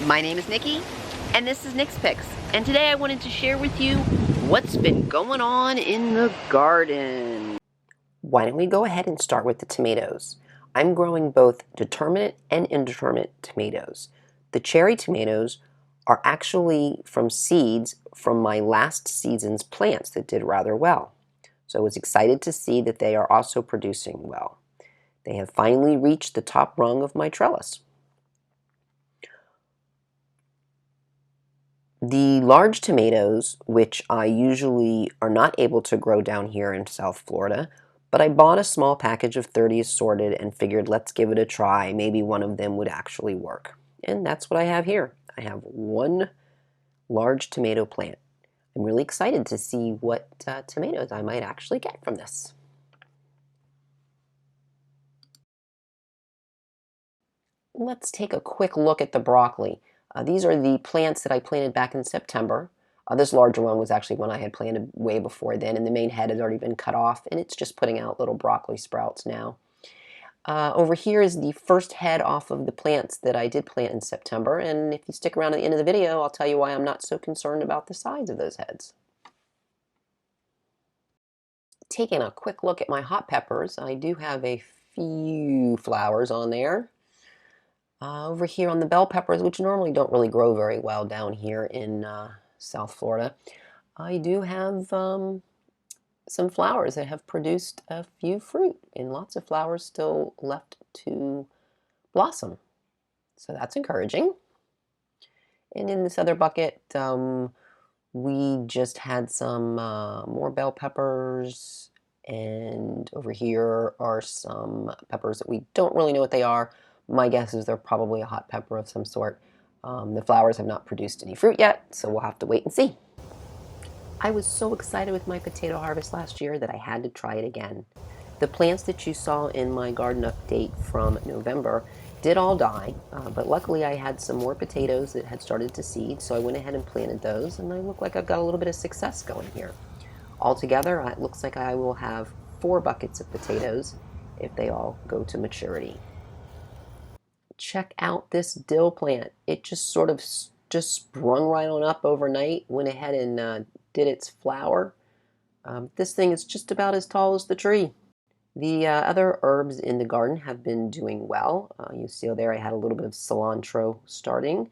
My name is Nikki, and this is NixPix, and today I wanted to share with you what's been going on in the garden. Why don't we go ahead and start with the tomatoes? I'm growing both determinate and indeterminate tomatoes. The cherry tomatoes are actually from seeds from my last season's plants that did rather well. So I was excited to see that they are also producing well. They have finally reached the top rung of my trellis. The large tomatoes, which I usually are not able to grow down here in South Florida, but I bought a small package of 30 assorted and figured let's give it a try. Maybe one of them would actually work. And that's what I have here. I have one large tomato plant. I'm really excited to see what tomatoes I might actually get from this. Let's take a quick look at the broccoli. These are the plants that I planted back in September. This larger one was actually one I had planted way before then, and the main head has already been cut off, and it's just putting out little broccoli sprouts now. Over here is the first head off of the plants that I did plant in September, and if you stick around at the end of the video, I'll tell you why I'm not so concerned about the size of those heads. Taking a quick look at my hot peppers, I do have a few flowers on there. Over here on the bell peppers, which normally don't really grow very well down here in South Florida, I do have some flowers that have produced a few fruit, and lots of flowers still left to blossom. So that's encouraging. And in this other bucket, we just had some more bell peppers, and over here are some peppers that we don't really know what they are. My guess is they're probably a hot pepper of some sort. The flowers have not produced any fruit yet, so we'll have to wait and see. I was so excited with my potato harvest last year that I had to try it again. The plants that you saw in my garden update from November did all die, but luckily I had some more potatoes that had started to seed, so I went ahead and planted those, and I look like I've got a little bit of success going here. Altogether, it looks like I will have 4 buckets of potatoes if they all go to maturity. Check out this dill plant. It just sort of just sprung right on up overnight, went ahead and did its flower. This thing is just about as tall as the tree. The other herbs in the garden have been doing well. You see there I had a little bit of cilantro starting,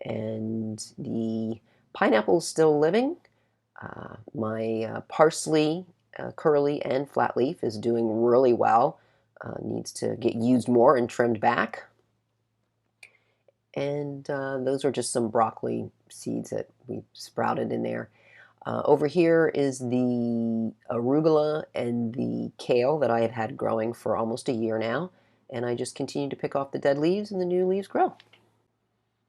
and the pineapple is still living. My parsley, curly and flat leaf, is doing really well. Needs to get used more and trimmed back. And those are just some broccoli seeds that we sprouted in there. Over here is the arugula and the kale that I have had growing for almost a year now, and I just continue to pick off the dead leaves and the new leaves grow. All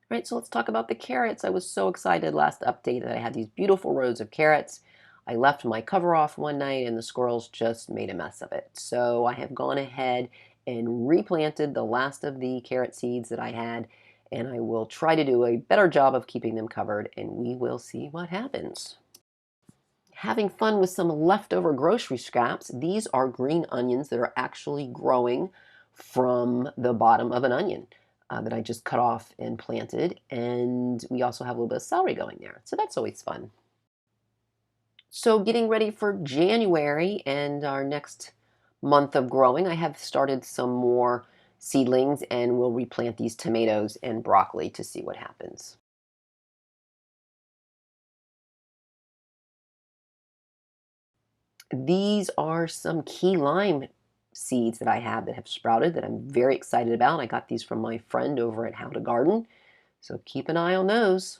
right, so let's talk about the carrots. I was so excited last update that I had these beautiful rows of carrots. I left my cover off one night and the squirrels just made a mess of it. So I have gone ahead and replanted the last of the carrot seeds that I had, and I will try to do a better job of keeping them covered, and we will see what happens. Having fun with some leftover grocery scraps, these are green onions that are actually growing from the bottom of an onion that I just cut off and planted, and we also have a little bit of celery going there, so that's always fun. So getting ready for January and our next month of growing, I have started some more seedlings and we'll replant these tomatoes and broccoli to see what happens. These are some key lime seeds that I have that have sprouted that I'm very excited about. I got these from my friend over at How to Garden, so keep an eye on those.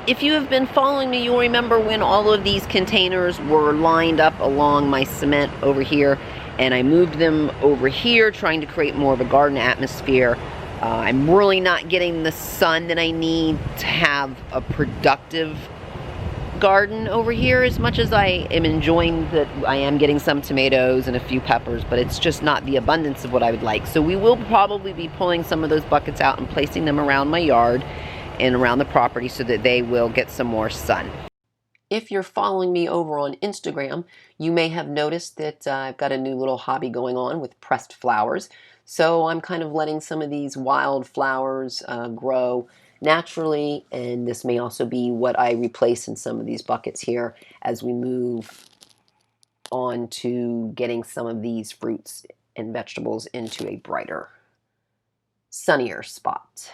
If you have been following me, you'll remember when all of these containers were lined up along my cement over here, and I moved them over here trying to create more of a garden atmosphere. I'm really not getting the sun that I need to have a productive garden over here as much as I am enjoying that I am getting some tomatoes and a few peppers, but it's just not the abundance of what I would like. So we will probably be pulling some of those buckets out and placing them around my yard and around the property so that they will get some more sun. If you're following me over on Instagram, you may have noticed that I've got a new little hobby going on with pressed flowers. So I'm kind of letting some of these wild flowers grow naturally, and this may also be what I replace in some of these buckets here as we move on to getting some of these fruits and vegetables into a brighter, sunnier spot.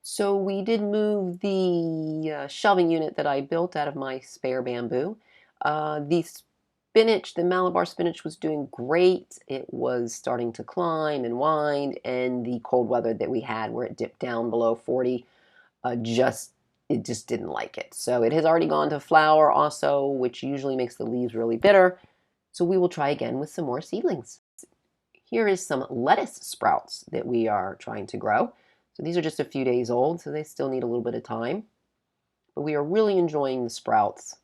So we did move the shelving unit that I built out of my spare bamboo. The spinach, the Malabar spinach, was doing great. It was starting to climb and wind, and the cold weather that we had where it dipped down below 40 it just didn't like it. So it has already gone to flower also, which usually makes the leaves really bitter. So we will try again with some more seedlings. Here is some lettuce sprouts that we are trying to grow. So these are just a few days old, so they still need a little bit of time. But we are really enjoying the sprouts.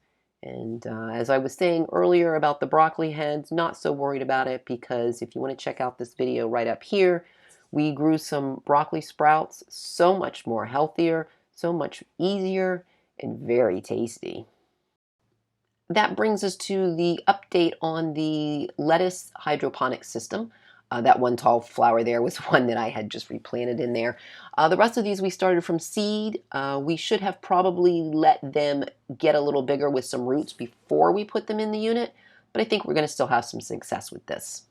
And as I was saying earlier about the broccoli heads, not so worried about it, because if you want to check out this video right up here, we grew some broccoli sprouts, so much more healthier, so much easier, and very tasty. That brings us to the update on the lettuce hydroponic system. That one tall flower there was one that I had just replanted in there. The rest of these we started from seed. We should have probably let them get a little bigger with some roots before we put them in the unit, but I think we're going to still have some success with this.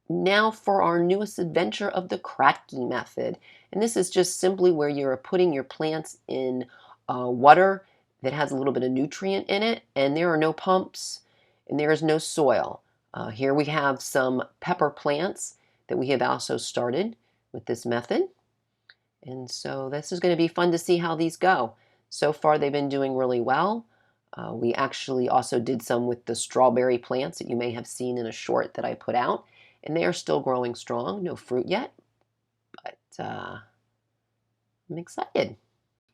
Now for our newest adventure of the Kratky Method. And this is just simply where you're putting your plants in water that has a little bit of nutrient in it, and there are no pumps and there is no soil. Here we have some pepper plants that we have also started with this method. And so this is going to be fun to see how these go. So far they've been doing really well. We actually also did some with the strawberry plants that you may have seen in a short that I put out. And they are still growing strong. No fruit yet, but I'm excited.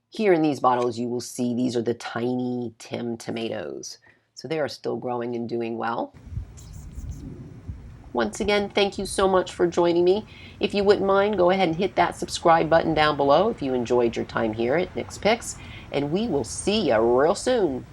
Here in these bottles, you will see these are the tiny Tim tomatoes. So they are still growing and doing well. Once again, thank you so much for joining me. If you wouldn't mind, go ahead and hit that subscribe button down below if you enjoyed your time here at NixPix. And we will see you real soon.